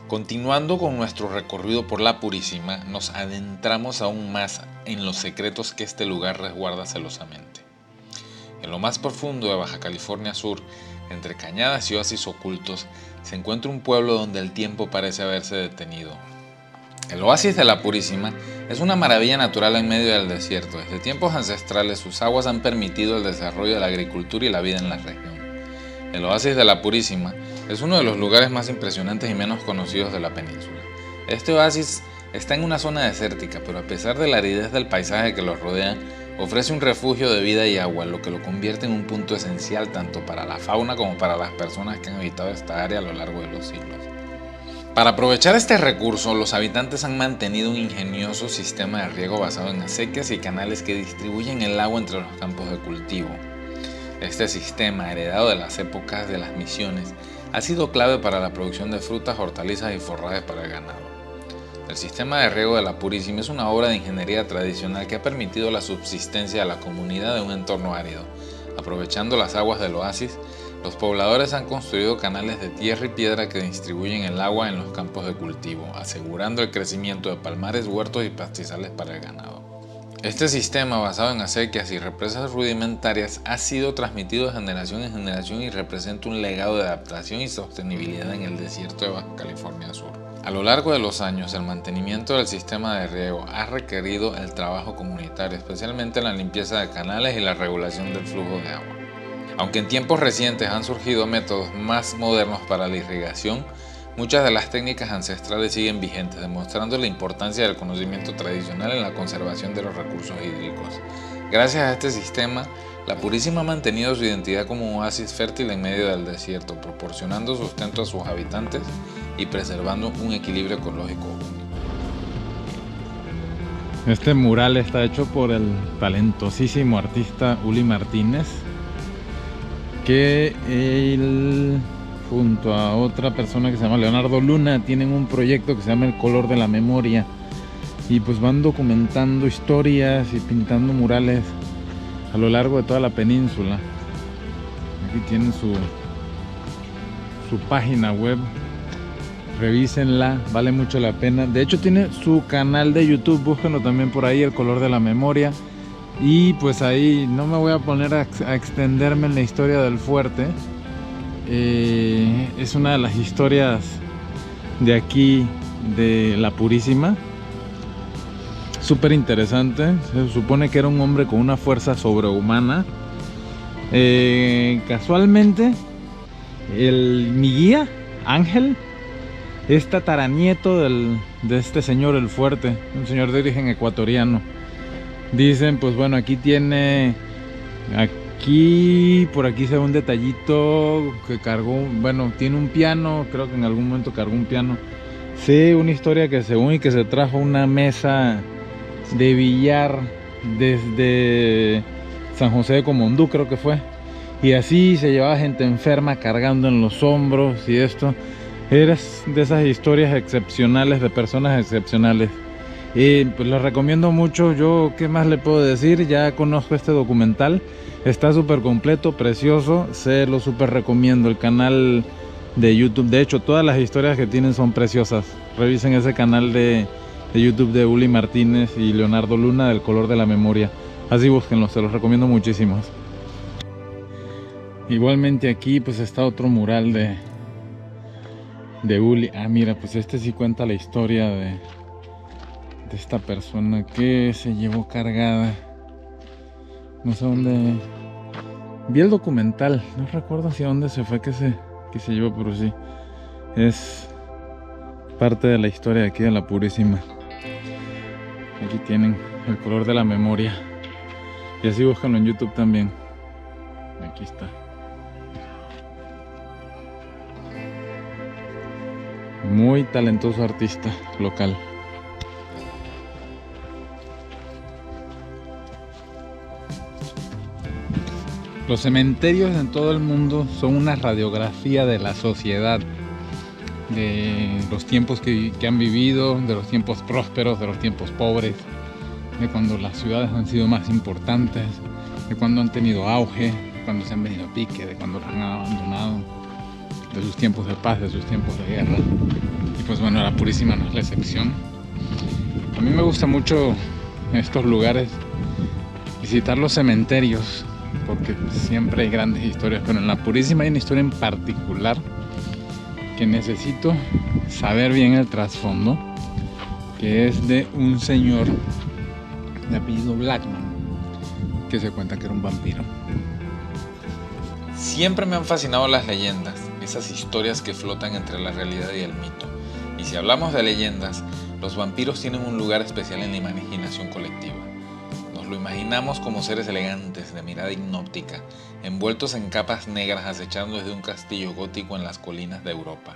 Continuando con nuestro recorrido por la Purísima, nos adentramos aún más en los secretos que este lugar resguarda celosamente. En lo más profundo de Baja California Sur, entre cañadas y oasis ocultos, se encuentra un pueblo donde el tiempo parece haberse detenido. El oasis de la Purísima es una maravilla natural en medio del desierto. Desde tiempos ancestrales, sus aguas han permitido el desarrollo de la agricultura y la vida en la región. El oasis de la Purísima es uno de los lugares más impresionantes y menos conocidos de la península. Este oasis está en una zona desértica, pero a pesar de la aridez del paisaje que lo rodea, ofrece un refugio de vida y agua, lo que lo convierte en un punto esencial tanto para la fauna como para las personas que han habitado esta área a lo largo de los siglos. Para aprovechar este recurso, los habitantes han mantenido un ingenioso sistema de riego basado en acequias y canales que distribuyen el agua entre los campos de cultivo. Este sistema, heredado de las épocas de las misiones, ha sido clave para la producción de frutas, hortalizas y forrajes para el ganado. El sistema de riego de la Purísima es una obra de ingeniería tradicional que ha permitido la subsistencia de la comunidad en un entorno árido. Aprovechando las aguas del oasis, los pobladores han construido canales de tierra y piedra que distribuyen el agua en los campos de cultivo, asegurando el crecimiento de palmares, huertos y pastizales para el ganado. Este sistema, basado en acequias y represas rudimentarias, ha sido transmitido de generación en generación y representa un legado de adaptación y sostenibilidad en el desierto de Baja California Sur. A lo largo de los años, el mantenimiento del sistema de riego ha requerido el trabajo comunitario, especialmente en la limpieza de canales y la regulación del flujo de agua. Aunque en tiempos recientes han surgido métodos más modernos para la irrigación, muchas de las técnicas ancestrales siguen vigentes, demostrando la importancia del conocimiento tradicional en la conservación de los recursos hídricos. Gracias a este sistema, la Purísima ha mantenido su identidad como un oasis fértil en medio del desierto, proporcionando sustento a sus habitantes y preservando un equilibrio ecológico único. Este mural está hecho por el talentosísimo artista Uli Martínez, que él, junto a otra persona que se llama Leonardo Luna, tienen un proyecto que se llama El Color de la Memoria, y pues van documentando historias y pintando murales a lo largo de toda la península. Aquí tienen su página web, revísenla, vale mucho la pena. De hecho tiene su canal de YouTube, búsquenlo también por ahí, El Color de la Memoria. Y pues ahí no me voy a poner a extenderme en la historia del fuerte. Es una de las historias de aquí, de la Purísima, súper interesante. Se supone que era un hombre con una fuerza sobrehumana. Casualmente mi guía Ángel es tataranieto de este señor el fuerte, un señor de origen ecuatoriano. Dicen, pues bueno, aquí tiene, por aquí se ve un detallito que cargó, bueno, tiene un piano, creo que en algún momento cargó un piano. Sí, una historia que según y que se trajo una mesa de billar desde San José de Comondú, creo que fue. Y así se llevaba gente enferma cargando en los hombros y esto. Eres de esas historias excepcionales, de personas excepcionales. Y pues lo recomiendo mucho. Yo, ¿qué más le puedo decir? Ya conozco este documental, está súper completo, precioso, se lo súper recomiendo. El canal de YouTube, de hecho todas las historias que tienen son preciosas. Revisen ese canal de YouTube de Uli Martínez y Leonardo Luna, del Color de la Memoria. Así búsquenlo, se los recomiendo muchísimo. Igualmente aquí pues está otro mural de Uli. Ah, mira, pues este sí cuenta la historia de esta persona que se llevó cargada, no sé dónde vi el documental, no recuerdo hacia dónde se fue que se llevó, pero sí es parte de la historia de aquí de la Purísima. Aquí tienen El Color de la Memoria y así búscanlo en YouTube también. Aquí está. Muy talentoso artista local. Los cementerios en todo el mundo son una radiografía de la sociedad, de los tiempos que han vivido, de los tiempos prósperos, de los tiempos pobres, de cuando las ciudades han sido más importantes, de cuando han tenido auge, de cuando se han venido a pique, de cuando los han abandonado, de sus tiempos de paz, de sus tiempos de guerra. Y pues bueno, bueno, la Purísima no es la excepción. A mí me gusta mucho en estos lugares visitar los cementerios, porque siempre hay grandes historias, pero en la Purísima hay una historia en particular que necesito saber bien el trasfondo, que es de un señor de apellido Blackman, que se cuenta que era un vampiro. Siempre me han fascinado las leyendas, esas historias que flotan entre la realidad y el mito. Y si hablamos de leyendas, los vampiros tienen un lugar especial en la imaginación colectiva. Nos lo imaginamos como seres elegantes, de mirada hipnótica, envueltos en capas negras acechando desde un castillo gótico en las colinas de Europa.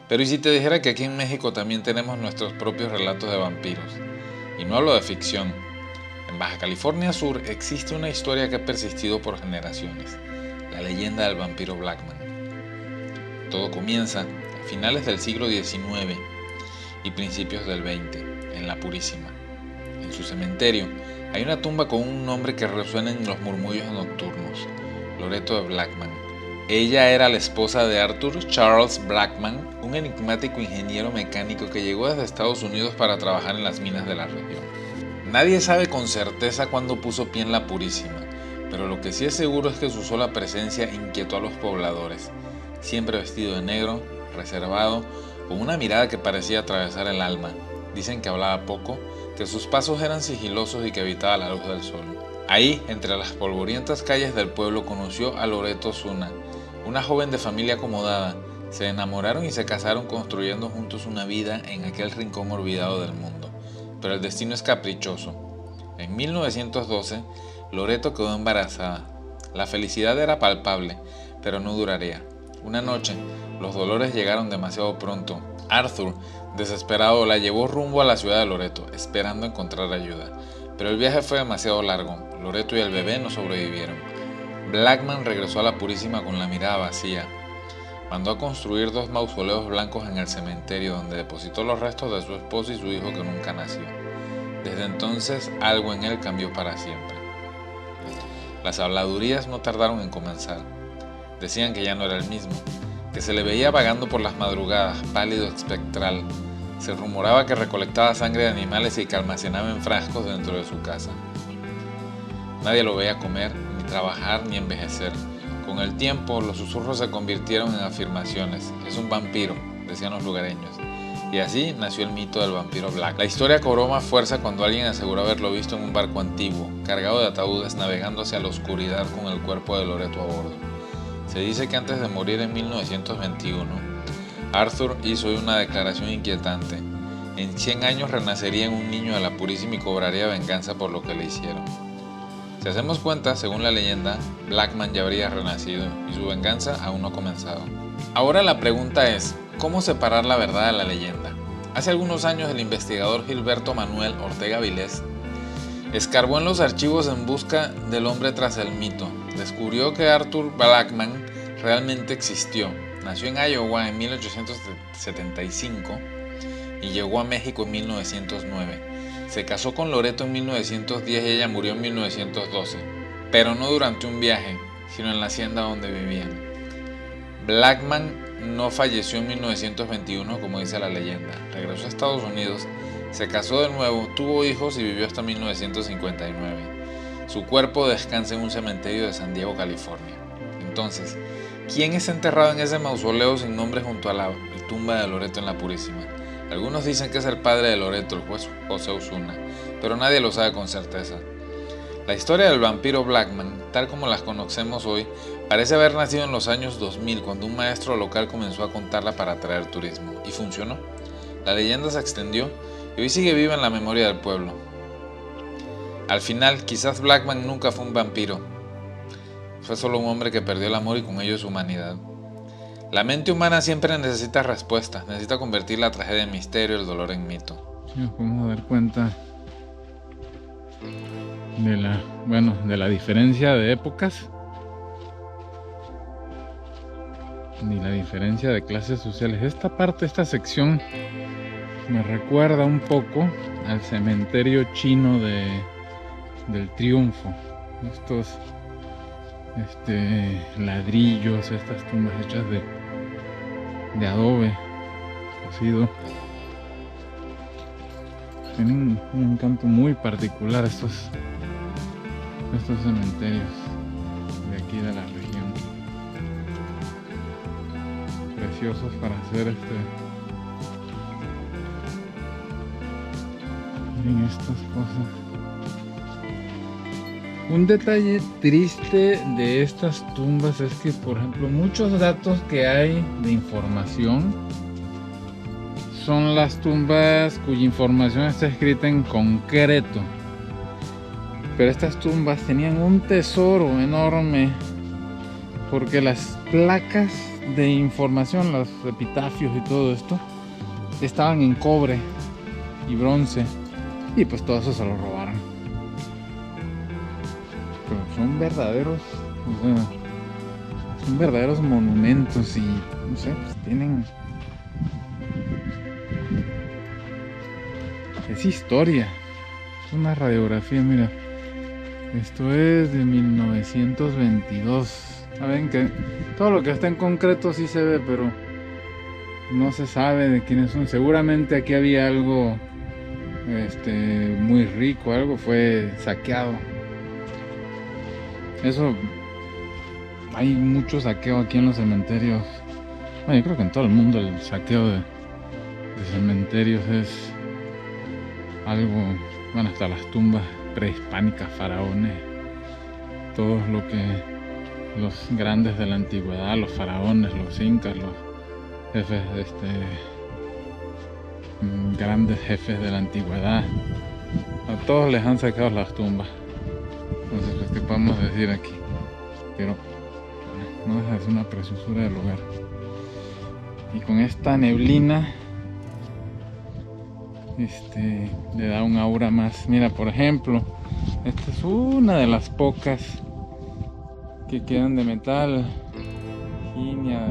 Pero ¿y si te dijera que aquí en México también tenemos nuestros propios relatos de vampiros? Y no hablo de ficción. En Baja California Sur existe una historia que ha persistido por generaciones, la leyenda del vampiro Blackman. Todo comienza a finales del siglo XIX y principios del XX, en La Purísima. En su cementerio hay una tumba con un nombre que resuena en los murmullos nocturnos, Loreto de Blackman. Ella era la esposa de Arthur Charles Blackman, un enigmático ingeniero mecánico que llegó desde Estados Unidos para trabajar en las minas de la región. Nadie sabe con certeza cuándo puso pie en La Purísima, pero lo que sí es seguro es que su sola presencia inquietó a los pobladores, siempre vestido de negro, reservado, con una mirada que parecía atravesar el alma. Dicen que hablaba poco, que sus pasos eran sigilosos y que evitaba la luz del sol. Ahí, entre las polvorientas calles del pueblo, conoció a Loreto Osuna, una joven de familia acomodada. Se enamoraron y se casaron construyendo juntos una vida en aquel rincón olvidado del mundo. Pero el destino es caprichoso. En 1912, Loreto quedó embarazada. La felicidad era palpable, pero no duraría. Una noche, los dolores llegaron demasiado pronto. Arthur, desesperado, la llevó rumbo a la ciudad de Loreto, esperando encontrar ayuda. Pero el viaje fue demasiado largo. Loreto y el bebé no sobrevivieron. Blackman regresó a La Purísima con la mirada vacía. Mandó a construir 2 mausoleos blancos en el cementerio, donde depositó los restos de su esposo y su hijo que nunca nació. Desde entonces, algo en él cambió para siempre. Las habladurías no tardaron en comenzar. Decían que ya no era el mismo, que se le veía vagando por las madrugadas, pálido, espectral. Se rumoraba que recolectaba sangre de animales y que almacenaba en frascos dentro de su casa. Nadie lo veía comer, ni trabajar, ni envejecer. Con el tiempo, los susurros se convirtieron en afirmaciones. Es un vampiro, decían los lugareños. Y así nació el mito del vampiro Black. La historia cobró más fuerza cuando alguien aseguró haberlo visto en un barco antiguo, cargado de ataúdes, navegando hacia la oscuridad con el cuerpo de Loreto a bordo. Se dice que antes de morir en 1921, Arthur hizo una declaración inquietante. En 100 años renacería en un niño de La Purísima y cobraría venganza por lo que le hicieron. Si hacemos cuenta, según la leyenda, Blackman ya habría renacido y su venganza aún no ha comenzado. Ahora la pregunta es, ¿cómo separar la verdad de la leyenda? Hace algunos años el investigador Gilberto Manuel Ortega Vilés escarbó en los archivos en busca del hombre tras el mito. Descubrió que Arthur Blackman realmente existió. Nació en Iowa en 1875 y llegó a México en 1909. Se casó con Loreto en 1910 y ella murió en 1912, pero no durante un viaje, sino en la hacienda donde vivían. Blackman no falleció en 1921 como dice la leyenda. Regresó a Estados Unidos, se casó de nuevo, tuvo hijos y vivió hasta 1959. Su cuerpo descansa en un cementerio de San Diego, California. Entonces, ¿quién está enterrado en ese mausoleo sin nombre junto a la tumba de Loreto en La Purísima? Algunos dicen que es el padre de Loreto, el juez José Osuna, pero nadie lo sabe con certeza. La historia del vampiro Blackman, tal como las conocemos hoy, parece haber nacido en los años 2000, cuando un maestro local comenzó a contarla para atraer turismo, y funcionó. La leyenda se extendió y hoy sigue viva en la memoria del pueblo. Al final, quizás Blackman nunca fue un vampiro. Fue solo un hombre que perdió el amor y con ello su humanidad. La mente humana siempre necesita respuestas, necesita convertir la tragedia en misterio y el dolor en mito. Nos podemos dar cuenta de la diferencia de épocas y la diferencia de clases sociales. Esta sección me recuerda un poco al cementerio chino del Triunfo. Estos ladrillos, estas tumbas hechas de adobe cocido, Tienen un encanto muy particular estos cementerios de aquí de la región. Preciosos para hacer miren estas cosas. Un detalle triste de estas tumbas es que, por ejemplo, muchos datos que hay de información son las tumbas cuya información está escrita en concreto. Pero estas tumbas tenían un tesoro enorme, porque las placas de información, los epitafios y todo esto, estaban en cobre y bronce, y pues todo eso se lo robaron. Pero son verdaderos, son verdaderos monumentos y no sé, pues tienen, es historia, es una radiografía. Mira, esto es de 1922. Saben que todo lo que está en concreto sí se ve, pero no se sabe de quiénes son. Seguramente aquí había algo muy rico, algo fue saqueado. Eso, hay mucho saqueo aquí en los cementerios. Bueno, yo creo que en todo el mundo el saqueo de cementerios es algo, bueno, hasta las tumbas prehispánicas, faraones, todo lo que los grandes de la antigüedad, los faraones, los incas, los jefes, grandes jefes de la antigüedad, a todos les han sacado las tumbas. Entonces, pues, ¿qué podemos decir aquí? Pero no deja de ser una preciosura del lugar. Y con esta neblina le da un aura más. Mira, por ejemplo, esta es una de las pocas que quedan de metal. Virginia,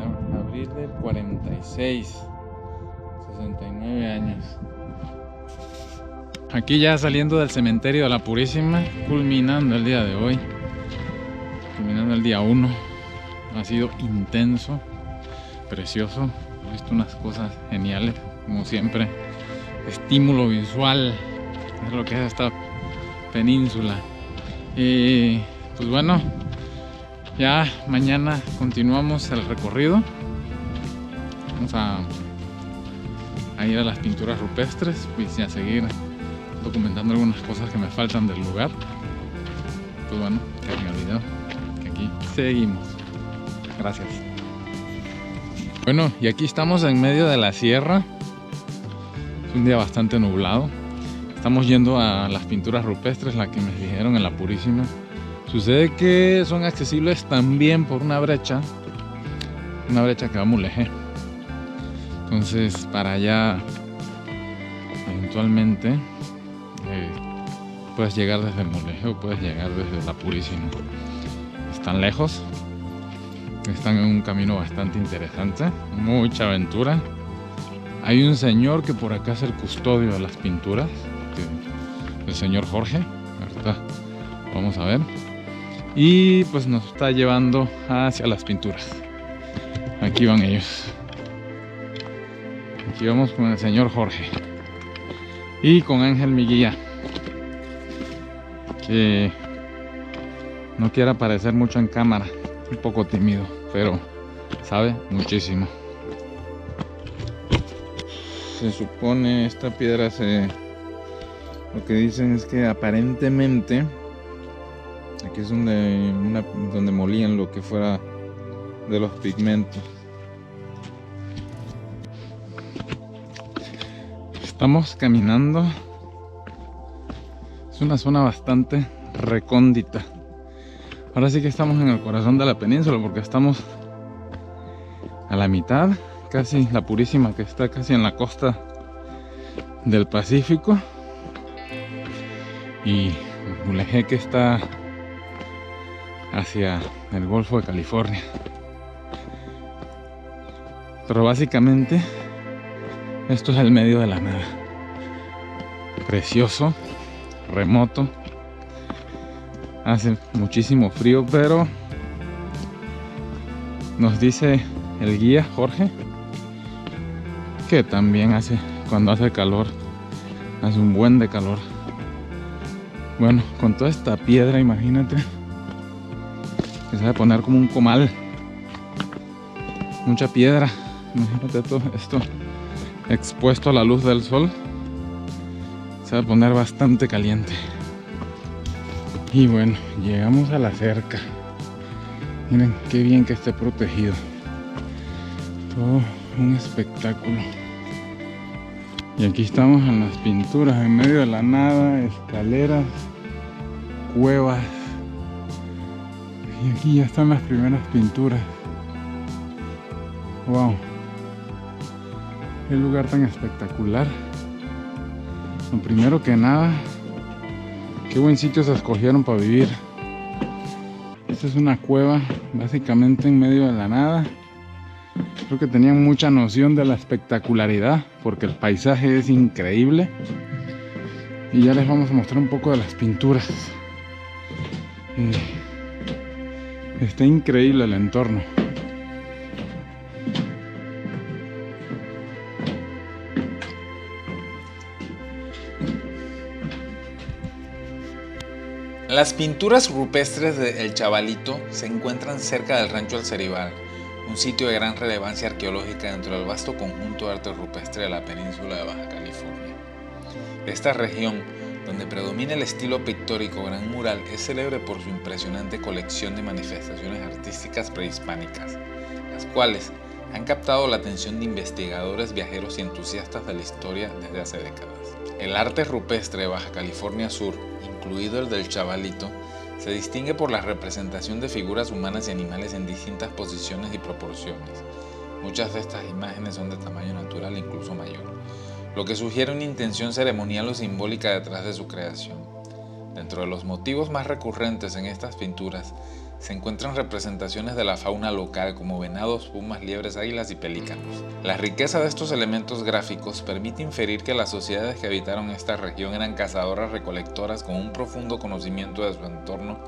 abril del 46, 69 años. Aquí ya saliendo del cementerio de la Purísima, culminando el día de hoy, culminando el día 1. Ha sido intenso, precioso. He visto unas cosas geniales, como siempre. Estímulo visual es lo que es esta península. Y pues bueno, ya mañana continuamos el recorrido. Vamos a ir a las pinturas rupestres y a seguir documentando algunas cosas que me faltan del lugar. Pues bueno, que me olvidó que aquí seguimos. Gracias. Bueno, y aquí estamos en medio de la sierra. Es un día bastante nublado. Estamos yendo a las pinturas rupestres, la que me dijeron en la Purísima. Sucede que son accesibles también por una brecha que va a Mulegé. Entonces, para allá eventualmente puedes llegar desde Mulegé o puedes llegar desde la Purísima. Están lejos, están en un camino bastante interesante, mucha aventura. Hay un señor que por acá es el custodio de las pinturas, el señor Jorge. Ahorita vamos a ver. Y pues nos está llevando hacia las pinturas. Aquí van ellos. Aquí vamos con el señor Jorge y con Ángel, mi guía, que no quiere aparecer mucho en cámara, un poco tímido, pero sabe muchísimo. Se supone esta piedra lo que dicen es que aparentemente aquí es donde molían lo que fuera de los pigmentos. Estamos caminando. Es una zona bastante recóndita. Ahora sí que estamos en el corazón de la península, porque estamos a la mitad, casi la Purísima, que está casi en la costa del Pacífico, y Mulegé, que está hacia el Golfo de California. Pero básicamente esto es el medio de la nada. Precioso, remoto. Hace muchísimo frío, pero nos dice el guía Jorge que también cuando hace calor Hace un buen de calor. Bueno, con toda esta piedra, imagínate, que se va a poner como un comal. Mucha piedra. Imagínate todo esto expuesto a la luz del sol. Se va a poner bastante caliente. Y bueno, llegamos a la cerca. Miren qué bien que esté protegido. Todo un espectáculo. Y aquí estamos en las pinturas, en medio de la nada, escaleras, cuevas. Y aquí ya están las primeras pinturas. Wow. Qué lugar tan espectacular. Lo primero que nada, qué buen sitio se escogieron para vivir. Esta es una cueva, básicamente en medio de la nada. Creo que tenían mucha noción de la espectacularidad, porque el paisaje es increíble. Y ya les vamos a mostrar un poco de las pinturas. Está increíble el entorno. Las pinturas rupestres de El Chavalito se encuentran cerca del rancho El Ceribal, un sitio de gran relevancia arqueológica dentro del vasto conjunto de arte rupestre de la península de Baja California. Esta región, donde predomina el estilo pictórico gran mural, es célebre por su impresionante colección de manifestaciones artísticas prehispánicas, las cuales han captado la atención de investigadores, viajeros y entusiastas de la historia desde hace décadas. El arte rupestre de Baja California Sur, incluido el del Chavalito, se distingue por la representación de figuras humanas y animales en distintas posiciones y proporciones. Muchas de estas imágenes son de tamaño natural e incluso mayor, lo que sugiere una intención ceremonial o simbólica detrás de su creación. Dentro de los motivos más recurrentes en estas pinturas se encuentran representaciones de la fauna local como venados, pumas, liebres, águilas y pelícanos. La riqueza de estos elementos gráficos permite inferir que las sociedades que habitaron esta región eran cazadoras-recolectoras con un profundo conocimiento de su entorno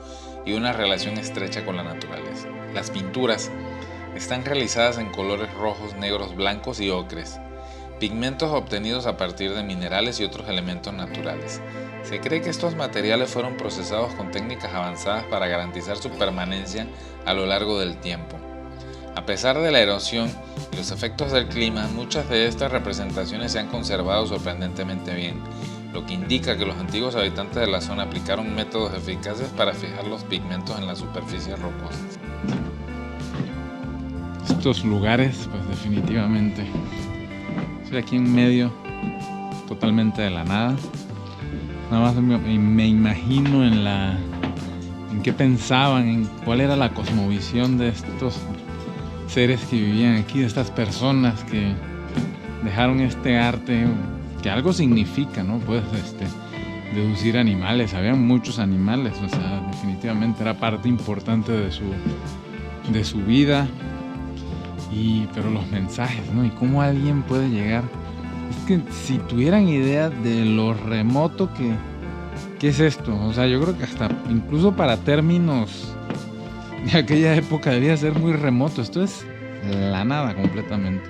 y una relación estrecha con la naturaleza. Las pinturas están realizadas en colores rojos, negros, blancos y ocres, pigmentos obtenidos a partir de minerales y otros elementos naturales. Se cree que estos materiales fueron procesados con técnicas avanzadas para garantizar su permanencia a lo largo del tiempo. A pesar de la erosión y los efectos del clima, muchas de estas representaciones se han conservado sorprendentemente bien, lo que indica que los antiguos habitantes de la zona aplicaron métodos eficaces para fijar los pigmentos en las superficies rocosas. Estos lugares, pues definitivamente. Estoy aquí en medio totalmente de la nada. Nada más me imagino en qué pensaban, en cuál era la cosmovisión de estos seres que vivían aquí, de estas personas que dejaron este arte, que algo significa, ¿no? Puedes deducir animales, habían muchos animales, o sea, definitivamente era parte importante de su vida. Pero los mensajes, ¿no? Y cómo alguien puede llegar. Es que si tuvieran idea de lo remoto que es esto, o sea, yo creo que hasta incluso para términos de aquella época debía ser muy remoto. Esto es la nada completamente.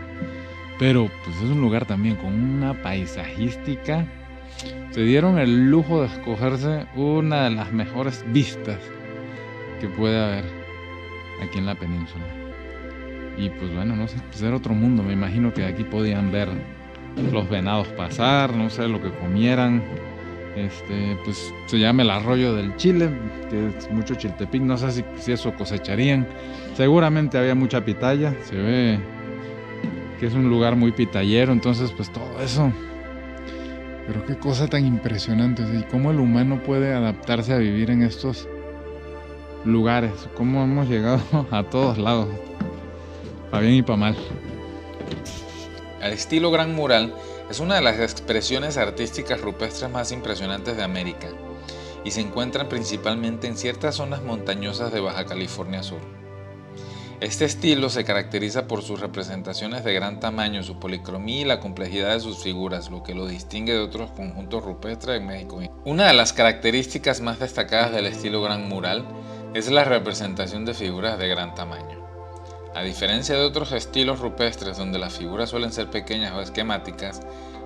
Pero pues es un lugar también con una paisajística. Se dieron el lujo de escogerse una de las mejores vistas que puede haber aquí en la península. Y pues bueno, no sé, pues era otro mundo. Me imagino que aquí podían ver los venados pasar, no sé, lo que comieran. Pues se llama el arroyo del Chile, que es mucho chiltepín, no sé si eso cosecharían. Seguramente había mucha pitaya, se ve que es un lugar muy pitayero, entonces pues todo eso. Pero qué cosa tan impresionante, y cómo el humano puede adaptarse a vivir en estos lugares, cómo hemos llegado a todos lados, para bien y para mal. El estilo gran mural es una de las expresiones artísticas rupestres más impresionantes de América y se encuentra principalmente en ciertas zonas montañosas de Baja California Sur. Este estilo se caracteriza por sus representaciones de gran tamaño, su policromía y la complejidad de sus figuras, lo que lo distingue de otros conjuntos rupestres en México. Una de las características más destacadas del estilo gran mural es la representación de figuras de gran tamaño. A diferencia de otros estilos rupestres donde las figuras suelen ser pequeñas o esquemáticas,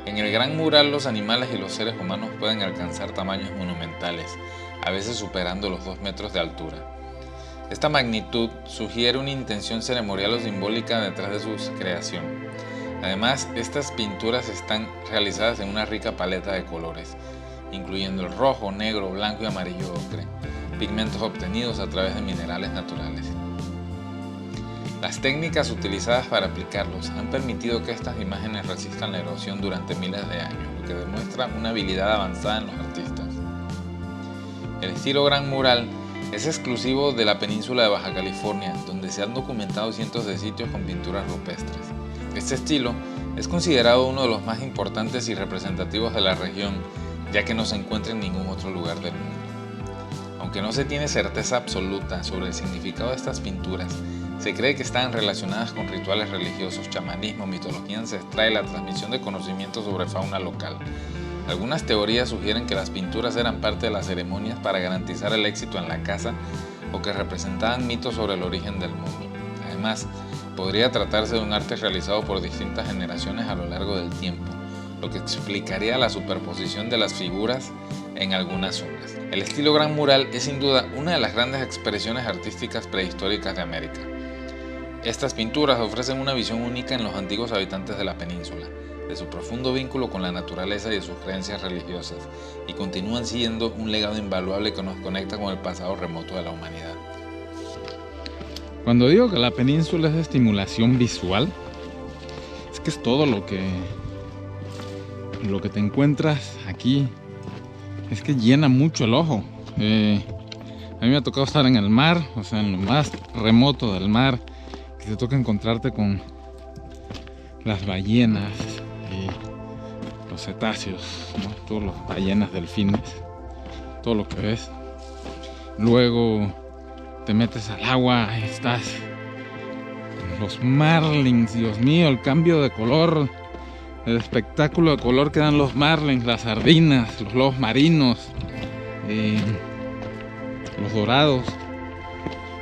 En el gran mural los animales y los seres humanos pueden alcanzar tamaños monumentales, a veces superando los 2 metros de altura. Esta magnitud sugiere una intención ceremonial o simbólica detrás de su creación. Además, estas pinturas están realizadas en una rica paleta de colores, incluyendo el rojo, negro, blanco y amarillo ocre, pigmentos obtenidos a través de minerales naturales. Las técnicas utilizadas para aplicarlos han permitido que estas imágenes resistan la erosión durante miles de años, lo que demuestra una habilidad avanzada en los artistas. El estilo gran mural es exclusivo de la península de Baja California, donde se han documentado cientos de sitios con pinturas rupestres. Este estilo es considerado uno de los más importantes y representativos de la región, ya que no se encuentra en ningún otro lugar del mundo. Aunque no se tiene certeza absoluta sobre el significado de estas pinturas, se cree que están relacionadas con rituales religiosos, chamanismo, mitología ancestral y la transmisión de conocimientos sobre fauna local. Algunas teorías sugieren que las pinturas eran parte de las ceremonias para garantizar el éxito en la caza o que representaban mitos sobre el origen del mundo. Además, podría tratarse de un arte realizado por distintas generaciones a lo largo del tiempo, lo que explicaría la superposición de las figuras en algunas zonas. El estilo gran mural es sin duda una de las grandes expresiones artísticas prehistóricas de América. Estas pinturas ofrecen una visión única en los antiguos habitantes de la península, de su profundo vínculo con la naturaleza y de sus creencias religiosas, y continúan siendo un legado invaluable que nos conecta con el pasado remoto de la humanidad. Cuando digo que la península es estimulación visual, es que es todo lo que te encuentras aquí. Es que llena mucho el ojo. A mí me ha tocado estar en el mar, o sea, en lo más remoto del mar, que te toca encontrarte con las ballenas y los cetáceos, ¿no? Todas las ballenas, delfines, todo lo que ves. Luego te metes al agua, estás los marlins, Dios mío, el cambio de color, el espectáculo de color que dan los marlins, las sardinas, los lobos marinos, los dorados,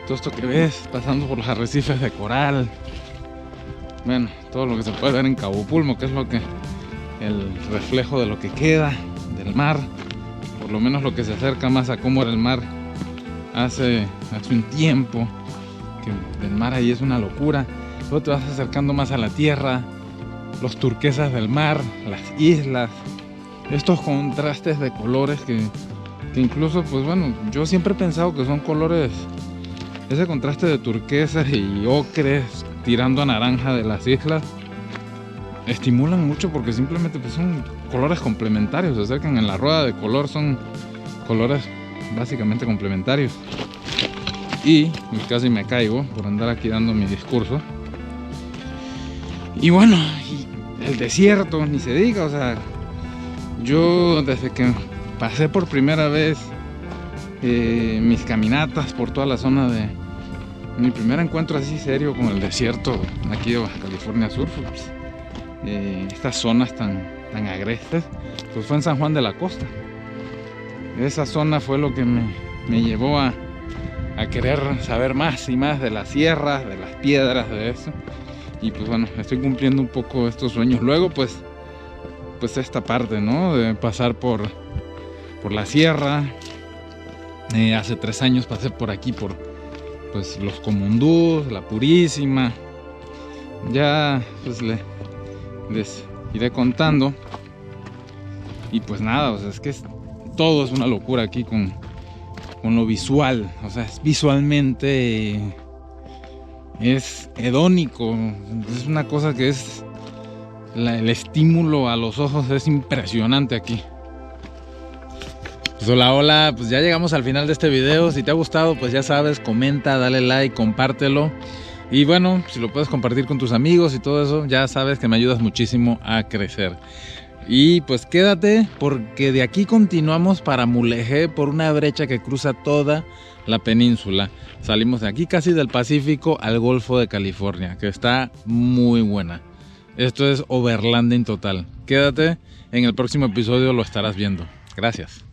todo esto que ves pasando por los arrecifes de coral. Bueno, todo lo que se puede ver en Cabo Pulmo, que es lo que el reflejo de lo que queda del mar, por lo menos lo que se acerca más a cómo era el mar hace un tiempo, que el mar ahí es una locura. Luego te vas acercando más a la tierra, los turquesas del mar, las islas, estos contrastes de colores que incluso, pues bueno, yo siempre he pensado que son colores, ese contraste de turquesas y ocres tirando a naranja de las islas, estimulan mucho porque simplemente pues son colores complementarios, se acercan en la rueda de color, son colores básicamente complementarios. Y pues casi me caigo por andar aquí dando mi discurso. Y bueno, y el desierto, ni se diga, o sea, yo desde que pasé por primera vez mis caminatas por toda la zona de mi primer encuentro así serio con el desierto aquí de Baja California Sur, pues, estas zonas tan agrestes, pues fue en San Juan de la Costa. Esa zona fue lo que me llevó a querer saber más y más de las sierras, de las piedras, de eso. Y pues bueno, estoy cumpliendo un poco estos sueños. Luego pues esta parte, ¿no? De pasar por la sierra. Hace 3 años pasé por aquí, por pues los Comundús, la Purísima. Ya pues les iré contando. Y pues nada, o sea, es que todo es una locura aquí con lo visual. O sea, visualmente es hedónico. Es una cosa que es el estímulo a los ojos es impresionante aquí. Pues hola, pues ya llegamos al final de este video. Si te ha gustado, pues ya sabes, comenta, dale like, compártelo. Y bueno, si lo puedes compartir con tus amigos y todo eso, ya sabes que me ayudas muchísimo a crecer. Y pues quédate, porque de aquí continuamos para Mulegé por una brecha que cruza toda la península. Salimos de aquí casi del Pacífico al Golfo de California, que está muy buena. Esto es overlanding total. Quédate, en el próximo episodio lo estarás viendo. Gracias.